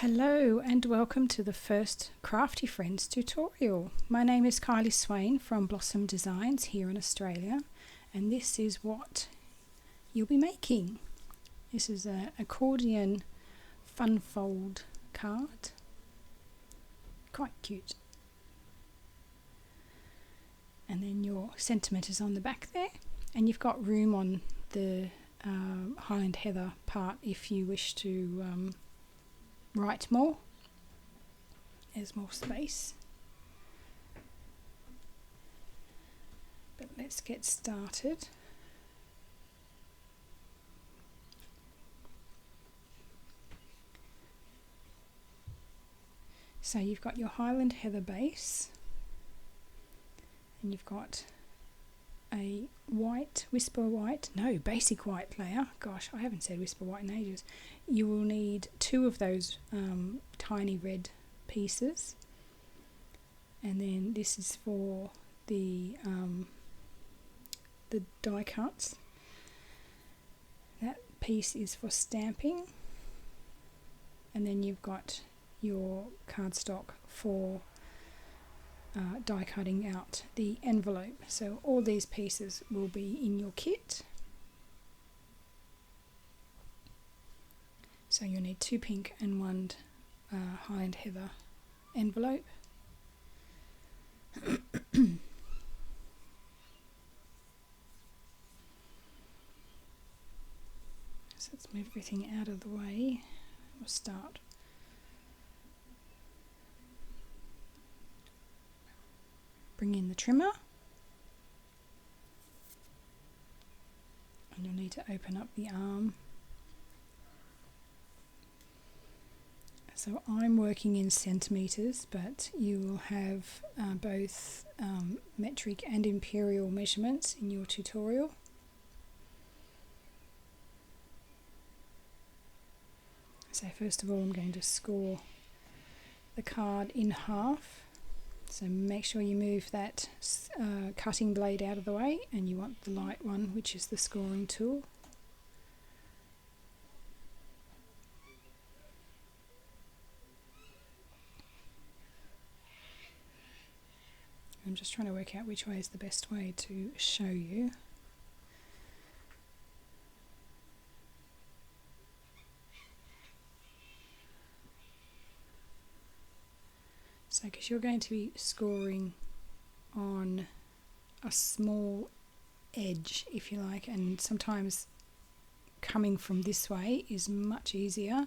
Hello and welcome to the first Crafty Friends tutorial. My name is Kylie Swain from Blossom Designs here in Australia, and this is what you'll be making. This is an accordion fun fold card. Quite cute. And then your centimetres on the back there, and you've got room on the Highland Heather part if you wish to write more. There's more space. But let's get started. So you've got your Highland Heather base, and you've got a basic white layer. Gosh, I haven't said whisper white in ages. You will need two of those tiny red pieces, and then this is for the die cuts. That piece is for stamping, and then you've got your cardstock for die cutting out the envelope. So all these pieces will be in your kit. So you'll need two pink and one Highland Heather envelope. So let's move everything out of the way. We'll start. Bring in the trimmer, and you'll need to open up the arm. So I'm working in centimetres, but you will have both metric and imperial measurements in your tutorial. So first of all, I'm going to score the card in half. So make sure you move that cutting blade out of the way, and you want the light one, which is the scoring tool. I'm just trying to work out which way is the best way to show you. So because you're going to be scoring on a small edge, if you like, and sometimes coming from this way is much easier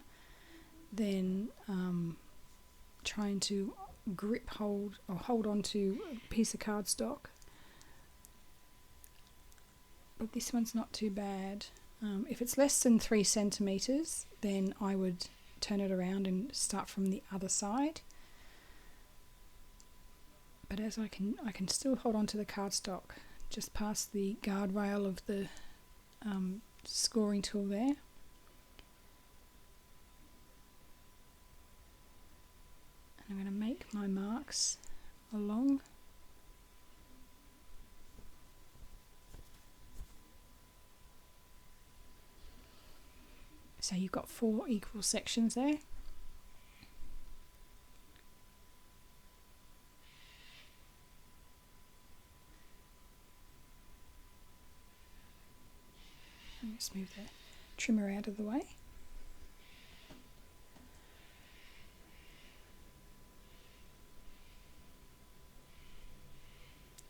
than trying to hold on to a piece of cardstock. But this one's not too bad. If it's less than 3 centimetres, then I would turn it around and start from the other side. But as I can still hold on to the cardstock just past the guardrail of the scoring tool there. And I'm going to make my marks along. So you've got 4 equal sections there. Just move the trimmer out of the way.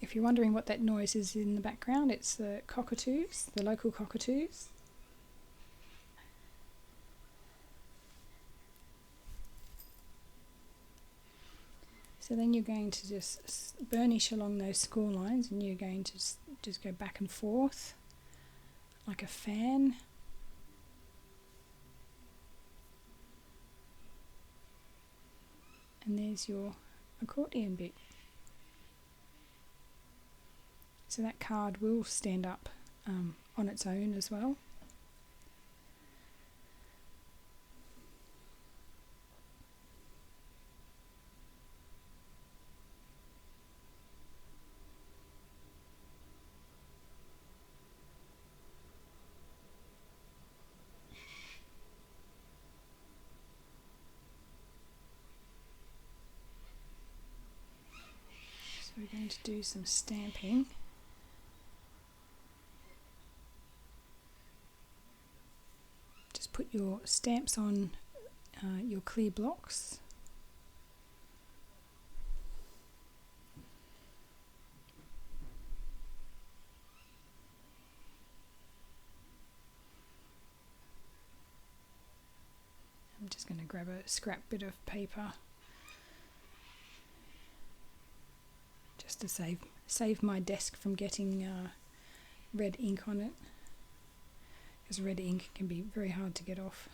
If you're wondering what that noise is in the background, it's the cockatoos, the local cockatoos. So then you're going to just burnish along those score lines, and you're going to just go back and forth like a fan. And there's your accordion bit. So that card will stand up on its own as well. to do some stamping. Just put your stamps on your clear blocks. I'm just going to grab a scrap bit of paper just to save my desk from getting red ink on it, because red ink can be very hard to get off.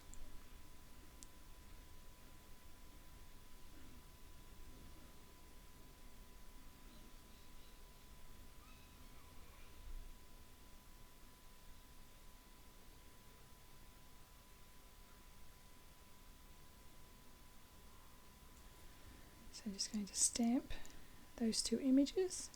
So I'm just going to stamp those two images.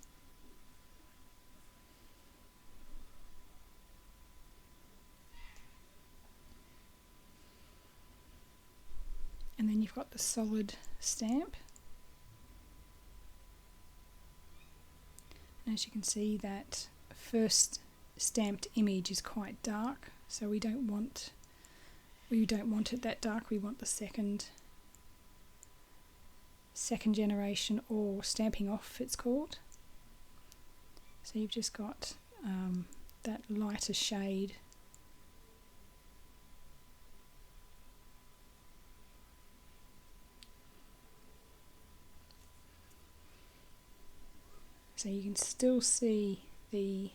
And then you've got the solid stamp. And as you can see, that first stamped image is quite dark, so we don't want it that dark. We want the second generation, or stamping off it's called. So you've just got that lighter shade. So you can still see the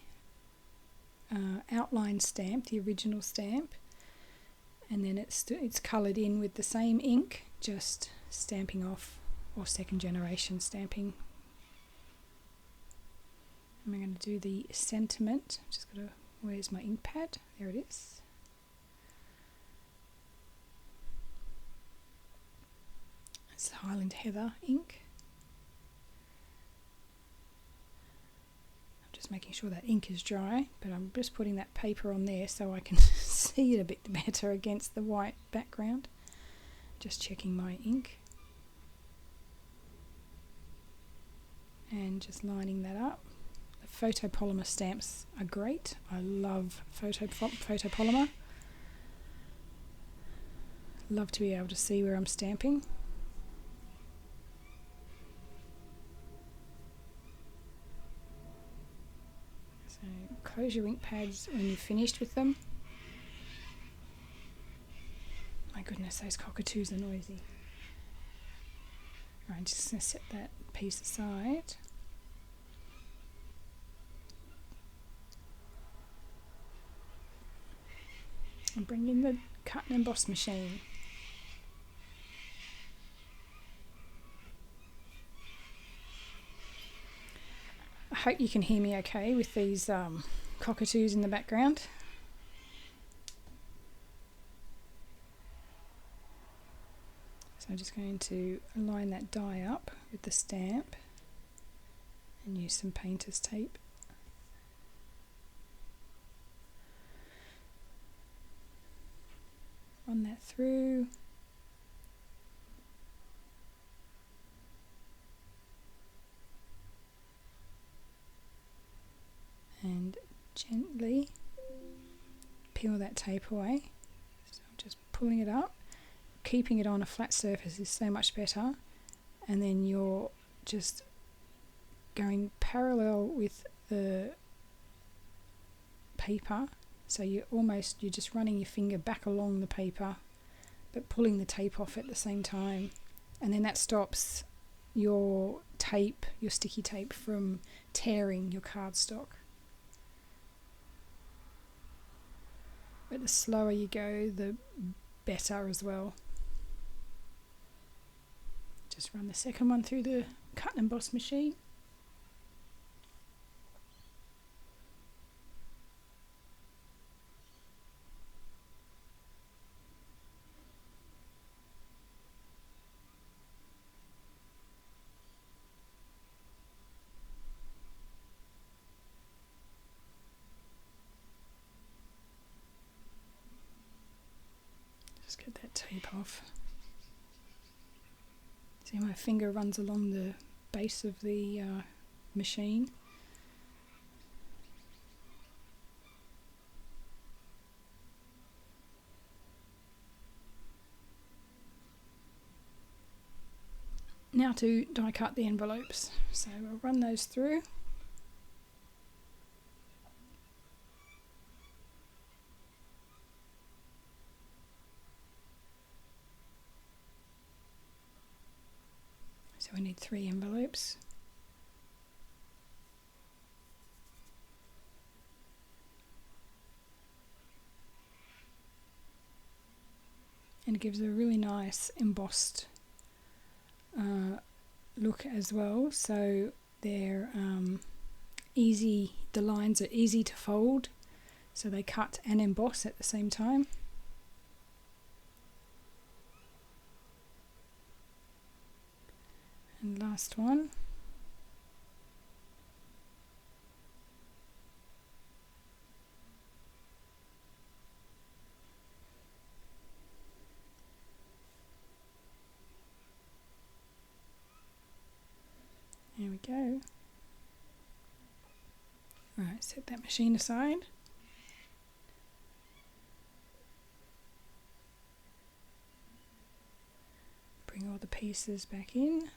outline stamp, the original stamp, and then it's coloured in with the same ink, just stamping off, or second generation stamping. And we're going to do the sentiment. Just got to, where's my ink pad? There it is. It's Highland Heather ink. I'm just making sure that ink is dry, but I'm just putting that paper on there so I can see it a bit better against the white background. Just checking my ink. And just lining that up. The photopolymer stamps are great. I love photopolymer. Love to be able to see where I'm stamping. So close your ink pads when you've finished with them. My goodness, those cockatoos are noisy. Right, I'm just going to set that piece aside. And bring in the cut and emboss machine. I hope you can hear me okay with these cockatoos in the background. So I'm just going to line that die up with the stamp and use some painter's tape. Run that through. And gently peel that tape away. So I'm just pulling it up. Keeping it on a flat surface is so much better, and then you're just going parallel with the paper, so you're just running your finger back along the paper but pulling the tape off at the same time, and then that stops your sticky tape from tearing your cardstock. But the slower you go, the better as well. Just run the second one through the cut and emboss machine. Just get that tape off. See, my finger runs along the base of the machine. Now to die cut the envelopes. So we'll run those through. So we need 3 envelopes. And it gives a really nice embossed look as well. So they're easy, the lines are easy to fold, so they cut and emboss at the same time. And last one. There we go. Right, set that machine aside. Bring all the pieces back in.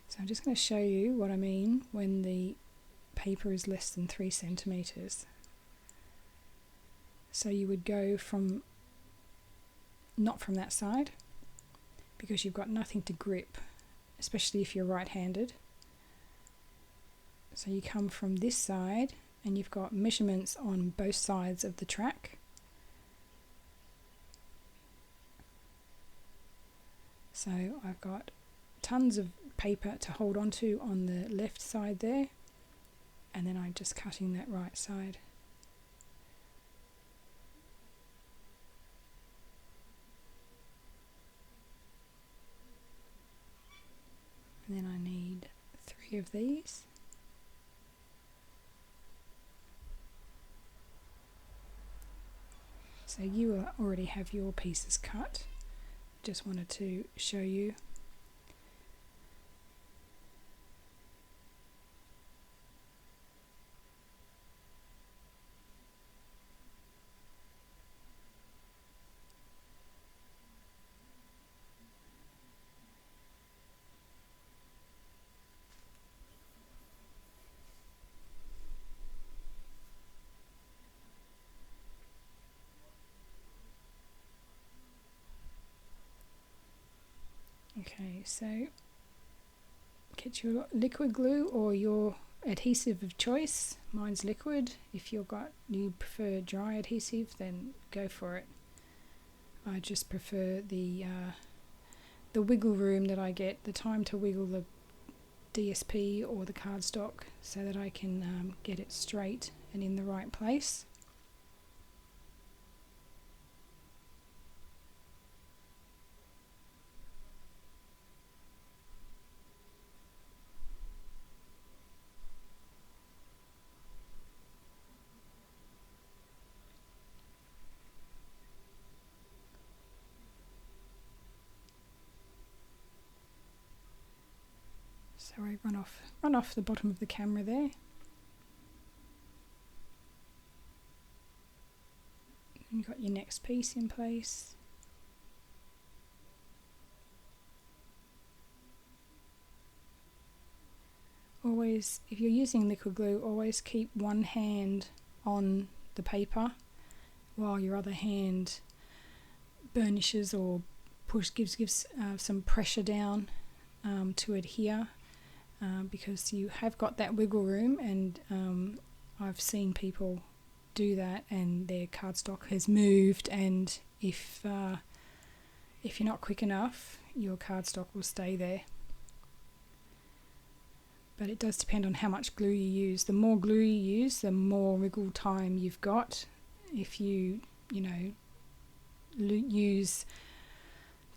So I'm just going to show you what I mean when the paper is less than 3 centimeters. So you would go from, not from that side, because you've got nothing to grip, especially if you're right-handed. So you come from this side and you've got measurements on both sides of the track. So I've got tons of paper to hold onto on the left side there, and then I'm just cutting that right side. And then I need 3 of these. So you already have your pieces cut. Just wanted to show you. Okay, so get your liquid glue or your adhesive of choice. Mine's liquid. If you prefer dry adhesive, then go for it. I just prefer the wiggle room that I get, the time to wiggle the DSP or the cardstock so that I can get it straight and in the right place. So I run off the bottom of the camera there. And you've got your next piece in place. Always, if you're using liquid glue, always keep one hand on the paper while your other hand burnishes or gives some pressure down to adhere. Because you have got that wiggle room, and I've seen people do that and their cardstock has moved, and if you're not quick enough, your cardstock will stay there. But it does depend on how much glue you use. The more glue you use, the more wriggle time you've got. If you use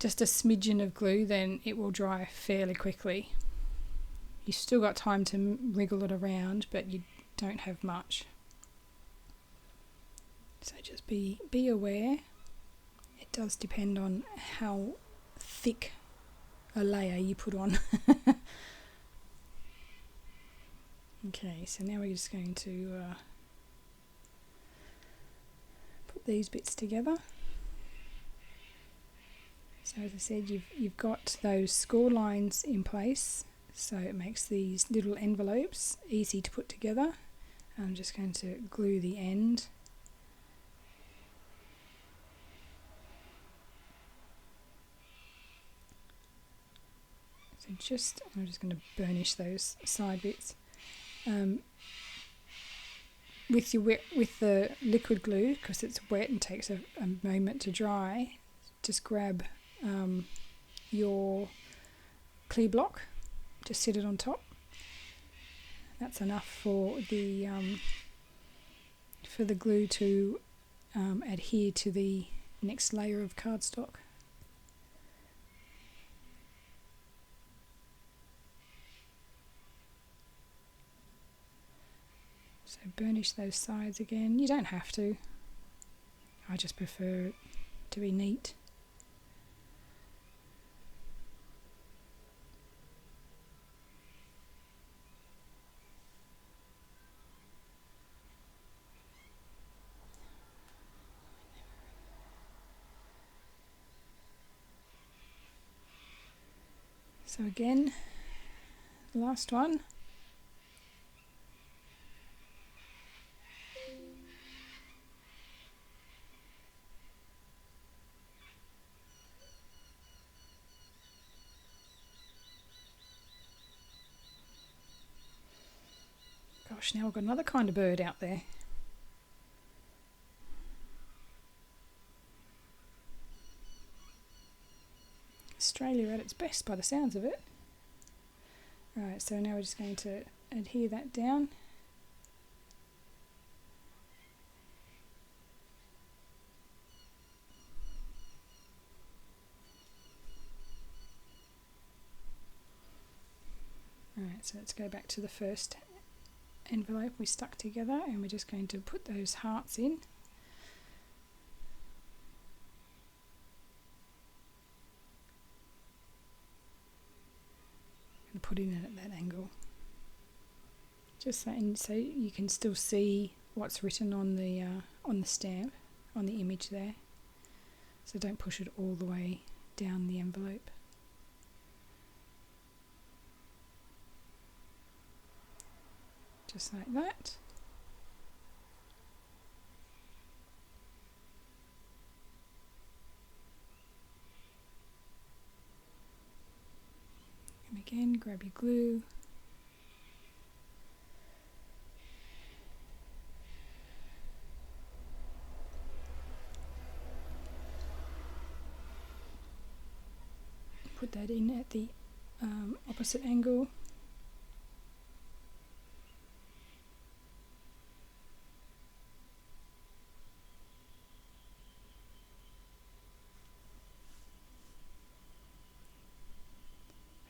just a smidgen of glue, then it will dry fairly quickly. You've still got time to wriggle it around, but you don't have much. So just be aware. It does depend on how thick a layer you put on. Okay, so now we're just going to put these bits together. So as I said, you've got those score lines in place, so it makes these little envelopes easy to put together. I'm just going to glue the end. So I'm just going to burnish those side bits. With the liquid glue, because it's wet and takes a moment to dry, just grab your clear block, just sit it on top. That's enough for the glue to adhere to the next layer of cardstock. So burnish those sides again. You don't have to. I just prefer it to be neat. So again, the last one. Gosh, now I've got another kind of bird out there. Australia at its best by the sounds of it. Right, so now we're just going to adhere that down. Right, so let's go back to the first envelope we stuck together, and we're just going to put those hearts in. And put in it at that angle. Just so you can still see what's written on the stamp, on the image there. So don't push it all the way down the envelope. Just like that. And again, grab your glue. Put that in at the opposite angle.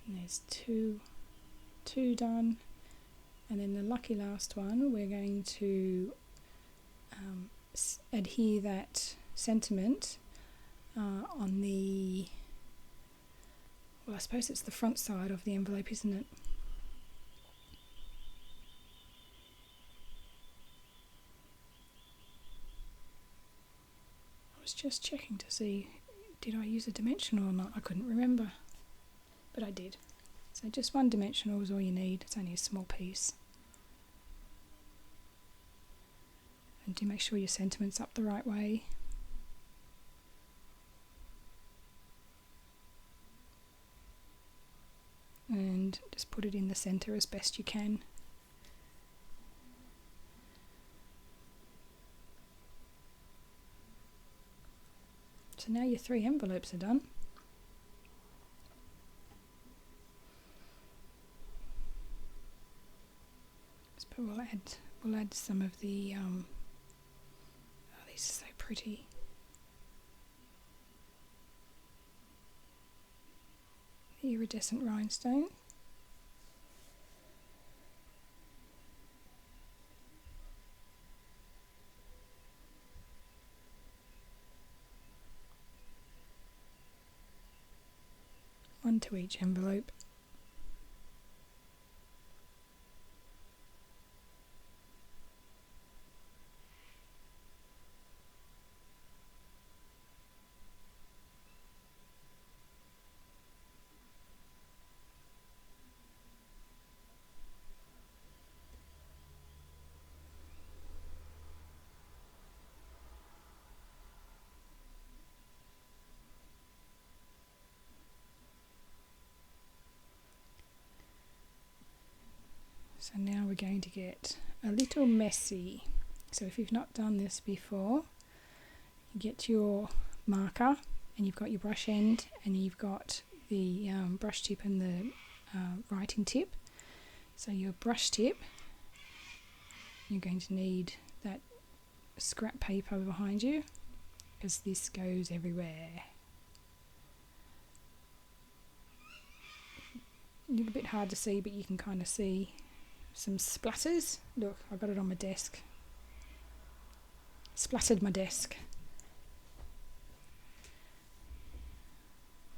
And there's two done. And then the lucky last one, we're going to adhere that sentiment on the, well, I suppose it's the front side of the envelope, isn't it? I was just checking to see, did I use a dimensional or not? I couldn't remember, but I did. So just one dimensional is all you need. It's only a small piece. And do make sure your sentiment's up the right way. And just put it in the centre as best you can. So now your 3 envelopes are done. But we'll add some of the oh, these are so pretty. The iridescent rhinestone. one to each envelope. So now we're going to get a little messy. So if you've not done this before, you get your marker and you've got your brush end and you've got the brush tip and the writing tip. So your brush tip, you're going to need that scrap paper behind you because this goes everywhere. A little bit hard to see, but you can kind of see some splatters. Look, I got it on my desk. Splattered my desk.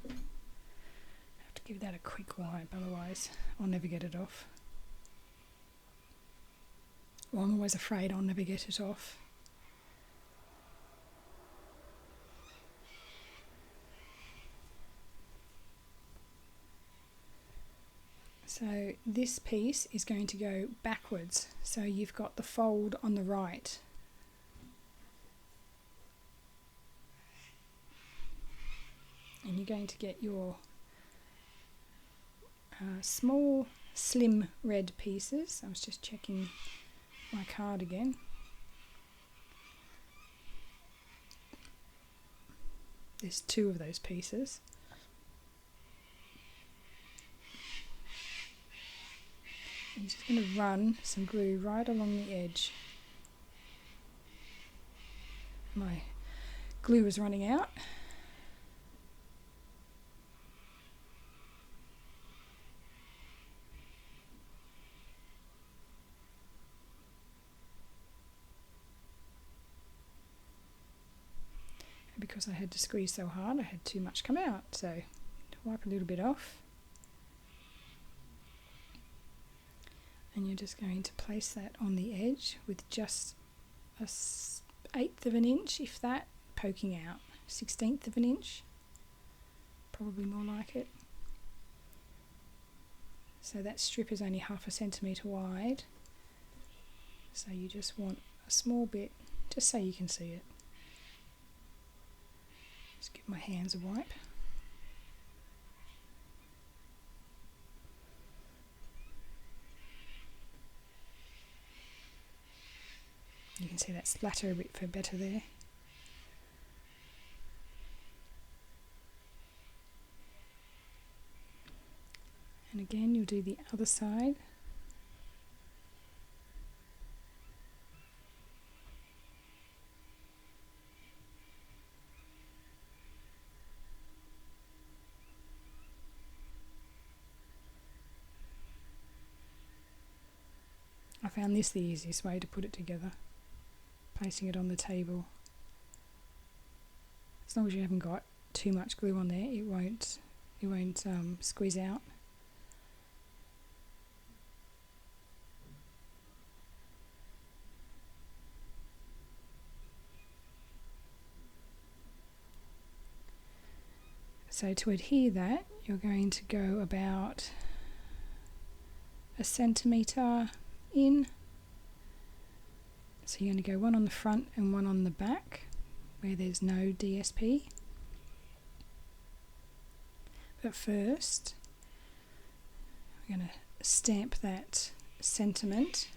I have to give that a quick wipe, otherwise I'll never get it off. Well, I'm always afraid I'll never get it off. So this piece is going to go backwards, so you've got the fold on the right. And you're going to get your small, slim red pieces. I was just checking my card again. There's 2 of those pieces. I'm just going to run some glue right along the edge. My glue is running out. And because I had to squeeze so hard, I had too much come out. So wipe a little bit off. And you're just going to place that on the edge with just a 1/8 of an inch, if that, poking out. 1/16 of an inch, probably more like it. So that strip is only 1/2 centimetre wide. So you just want a small bit, just so you can see it. Just give my hands a wipe. You can see that splatter a bit better there. And again, you'll do the other side. I found this the easiest way to put it together. Placing it on the table. As long as you haven't got too much glue on there, it won't squeeze out. So to adhere that, you're going to go about 1 centimetre in. So you're going to go one on the front and one on the back where there's no DSP. But first, we're going to stamp that sentiment.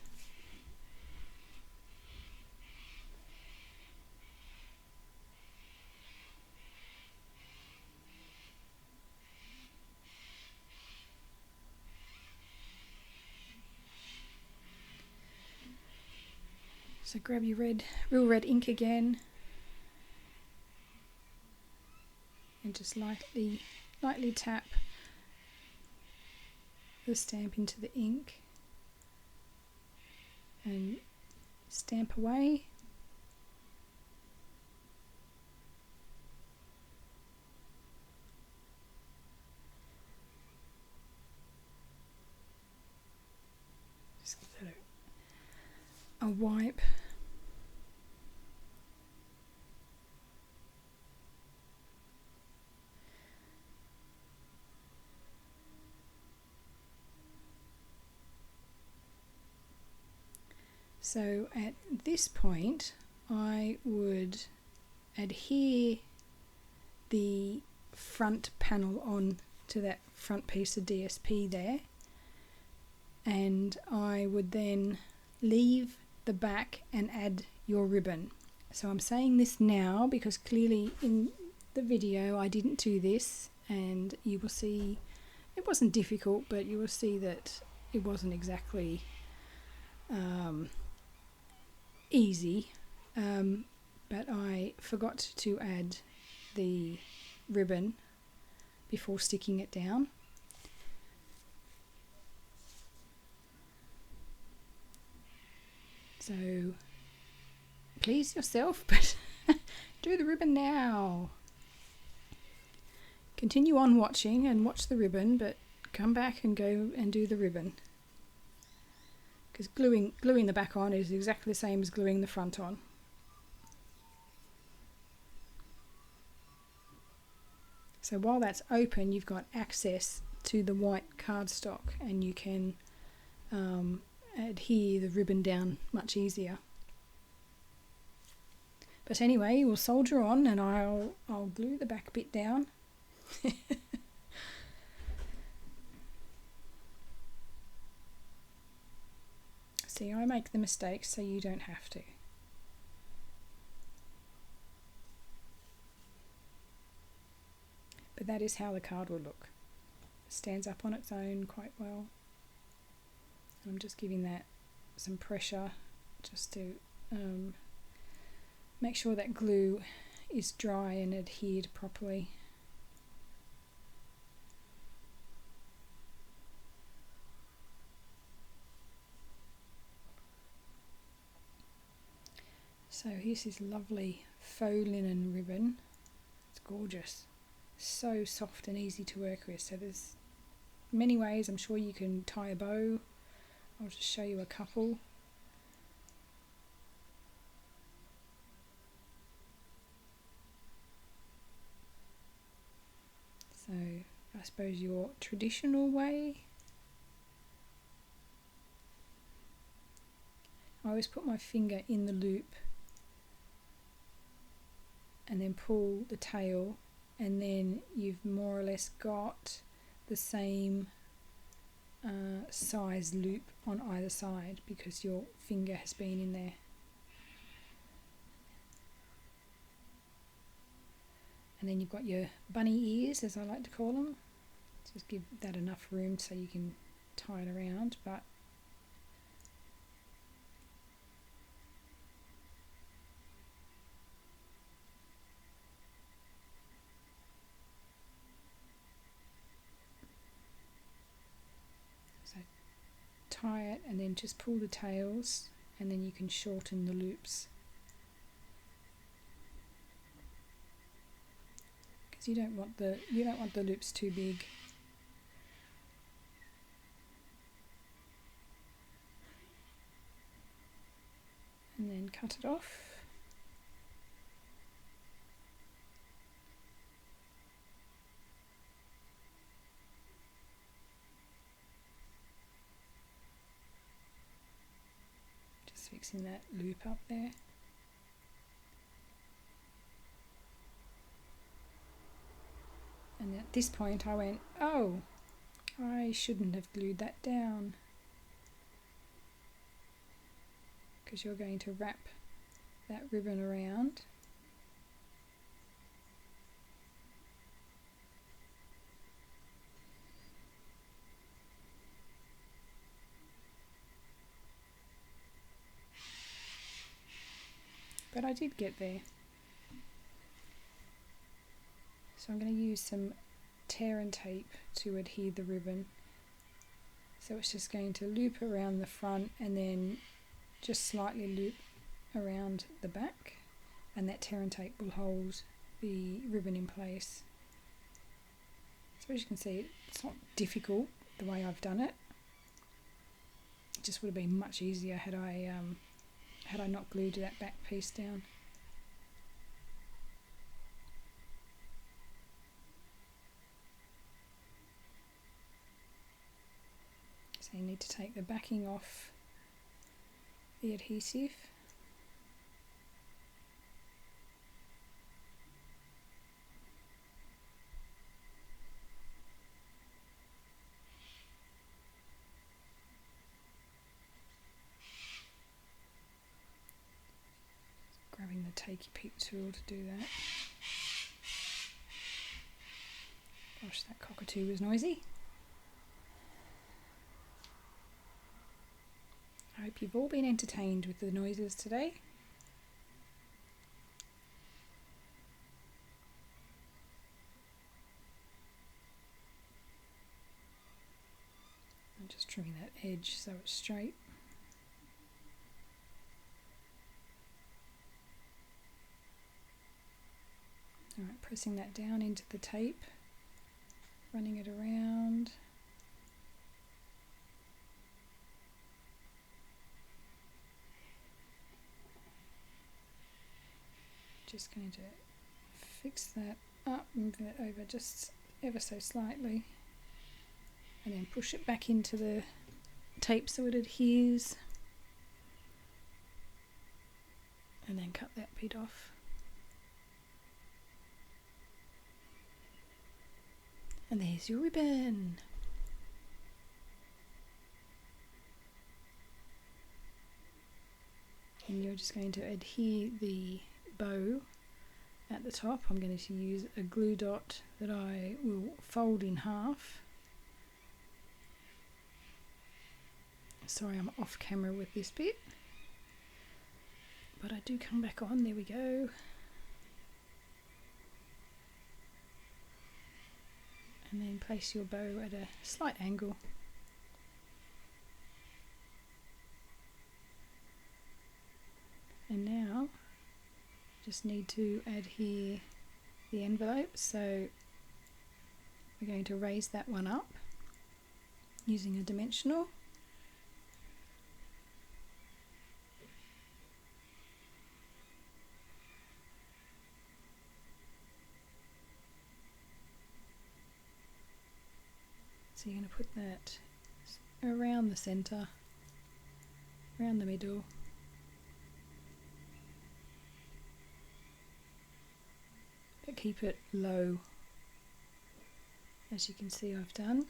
So grab your real red ink again and just lightly tap the stamp into the ink and stamp away. wipe. So at this point I would adhere the front panel on to that front piece of DSP there, and I would then leave the back and add your ribbon. So I'm saying this now because clearly in the video I didn't do this, and you will see it wasn't difficult, but you will see that it wasn't exactly easy, but I forgot to add the ribbon before sticking it down. So please yourself, but do the ribbon now. Continue on watching and watch the ribbon, but come back and go and do the ribbon. Because gluing the back on is exactly the same as gluing the front on. So while that's open, you've got access to the white cardstock, and you can adhere the ribbon down much easier. But anyway, we'll solder on, and I'll glue the back bit down. See, I make the mistakes so you don't have to. But that is how the card will look. It stands up on its own quite well. And I'm just giving that some pressure just to make sure that glue is dry and adhered properly. So here's this lovely faux linen ribbon. It's gorgeous. So soft and easy to work with. So there's many ways. I'm sure you can tie a bow. I'll just show you a couple. So I suppose your traditional way. I always put my finger in the loop and then pull the tail, and then you've more or less got the same size loop on either side because your finger has been in there. And then you've got your bunny ears, as I like to call them. Just give that enough room so you can tie it around, but tie it and then just pull the tails, and then you can shorten the loops, because you don't want the loops too big. And then cut it off. Fixing that loop up there. And at this point I went, oh, I shouldn't have glued that down, because you're going to wrap that ribbon around. But I did get there. So I'm going to use some tear and tape to adhere the ribbon. So it's just going to loop around the front and then just slightly loop around the back, and that tear and tape will hold the ribbon in place. So as you can see, it's not difficult the way I've done it. It just would have been much easier had I had I not glued that back piece down. So you need to take the backing off the adhesive. Grabbing the takey pick tool to do that. Gosh, that cockatoo was noisy. I hope you've all been entertained with the noises today. I'm just trimming that edge so it's straight. Alright, pressing that down into the tape, running it around. Just going to fix that up, move it over just ever so slightly, and then push it back into the tape so it adheres, and then cut that bit off. And there's your ribbon. And you're just going to adhere the bow at the top. I'm going to use a glue dot that I will fold in half. Sorry, I'm off camera with this bit, but I do come back on. There we go. And then place your bow at a slight angle. And now just need to adhere the envelope, so we're going to raise that one up using a dimensional. So you're going to put that around the centre, around the middle. But keep it low, as you can see I've done.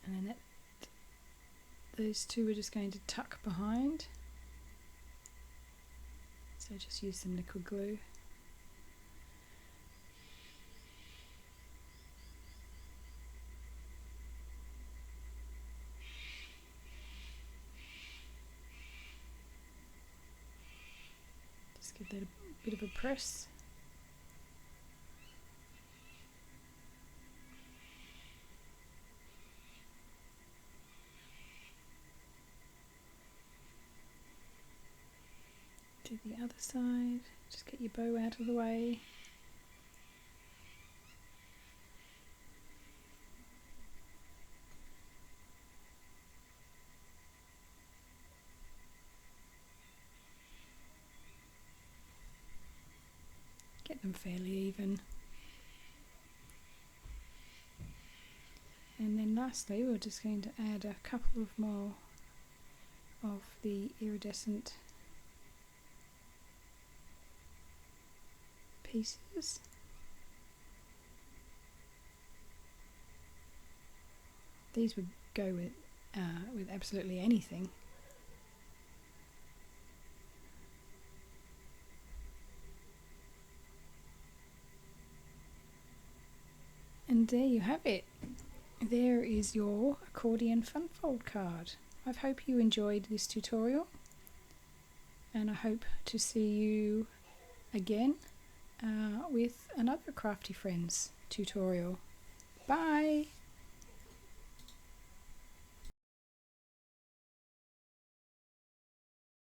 And then those two we're just going to tuck behind. So just use some liquid glue. Just give that a bit of a press. Do the other side. Just get your bow out of the way. Get them fairly even. And then lastly we're just going to add a couple of more of the iridescent pieces. These would go with absolutely anything. And there you have it. There is your accordion fun fold card. I hope you enjoyed this tutorial, and I hope to see you again with another Crafty Friends tutorial. Bye!